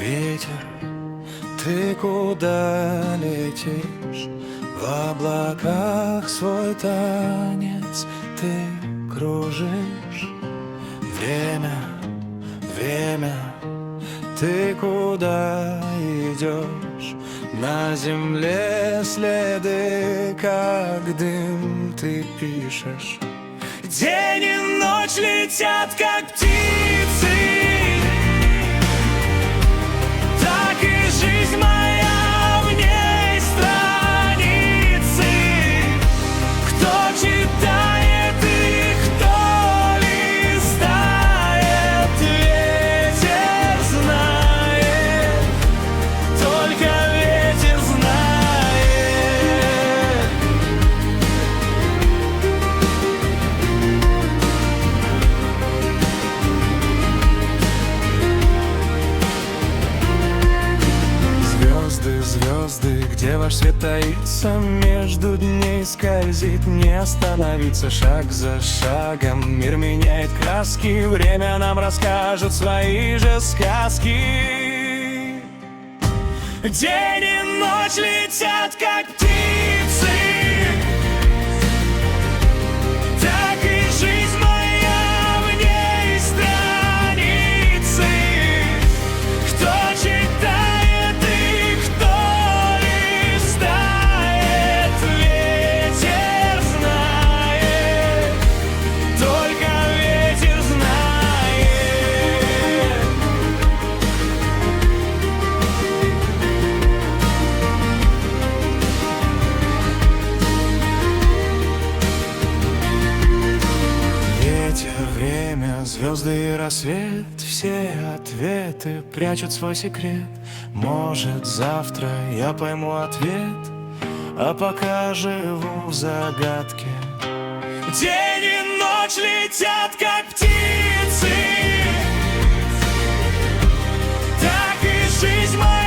Ветер, ты куда летишь? В облаках свой танец ты кружишь. Время, время, ты куда идешь? На земле следы, как дым, ты пишешь. День и ночь летят, как птицы. Так и жизнь моя, в ней страницы. Кто читает и кто листает, ветер знает, только ветер знает. Звезды, звезды, где ваш свет таится? Между дней скользит, не остановиться. Шаг за шагом мир меняет краски. Время нам расскажет свои же сказки. День и ночь летят, как птицы. Так и жизнь моя, в ней страницы. Кто читает и кто листает, ветер знает, только ветер знает. Ветер, время, звезды и рассвет, все ответы прячут свой секрет. Может, завтра я пойму ответ, а пока живу в загадке. День и ночь летят, как птицы. Так и жизнь моя.